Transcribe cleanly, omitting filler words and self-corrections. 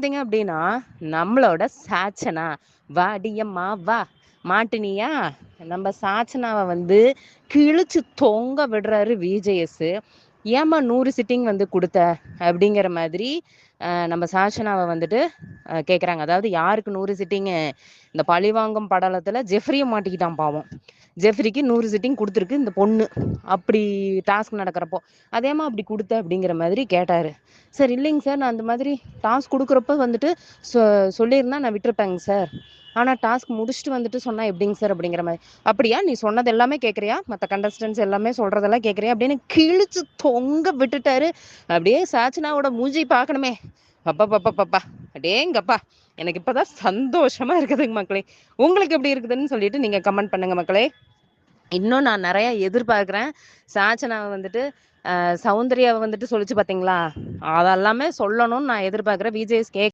பார்த்தீங்க அப்படின்னா, நம்மளோட சாச்சனா, "வாடியம்மா வா, மாட்டுனியா?" நம்ம சாச்சனாவ வந்து கிழிச்சு தொங்க விடுறாரு விஜேஎஸ். "ஏம்மா 100 சிட்டிங் வந்து குடுத்த?" அப்படிங்கிற மாதிரி நம்ம சாச்சனாவ வந்துட்டு கேட்குறாங்க. அதாவது யாருக்கு 100 சிட்டிங்கு? இந்த பழிவாங்கும் படலத்துல ஜெஃப்ரியும் மாட்டிக்கிட்டான் பாவம். ஜெஃப்ரிக்கு 100 சிட்டிங் குடுத்துருக்கு இந்த பொண்ணு. அப்படி டாஸ்க் நடக்கிறப்போ. "அதேம்மா அப்படி குடுத்த?" அப்படிங்கிற மாதிரி கேட்டாரு. "சார் இல்லைங்க சார். நான் அந்த மாதிரி டாஸ்க் குடுக்குறப்ப வந்துட்டு சொ சொல்லியிருந்தா நான் விட்டுருப்பேங்க சார். ஆனா டாஸ்க் முடிச்சுட்டு வந்துட்டு சொன்னா எப்படிங்க சார்?" அப்படிங்கிற மாரி. "அப்படியா? நீ சொன்னது எல்லாமே கேட்குறியா? மத்த கண்டஸ்டன்ட்ஸ் எல்லாமே சொல்றதெல்லாம் கேட்குறியா?" அப்படின்னு கிழிச்சு தொங்க விட்டுட்டாரு. அப்படியே சாச்சனாவோட மூஞ்சி பார்க்கணுமே! அப்பப்பப்பப்பா! அடேங்கப்பா! எனக்கு இப்பதான் சந்தோஷமா இருக்குதுங்க மக்களே! உங்களுக்கு எப்படி இருக்குதுன்னு சொல்லிட்டு நீங்க கமெண்ட் பண்ணுங்க மக்களே! இன்னும் நான் நெறைய எதிர்பார்க்கிறேன். சாச்சனாவ வந்துட்டு சௌந்தர்யாவ வந்துட்டு சொல்லுச்சு பார்த்தீங்களா? அதெல்லாமே சொல்லணும்னு நான் எதிர்பார்க்கிறேன். விஜேஎஸ்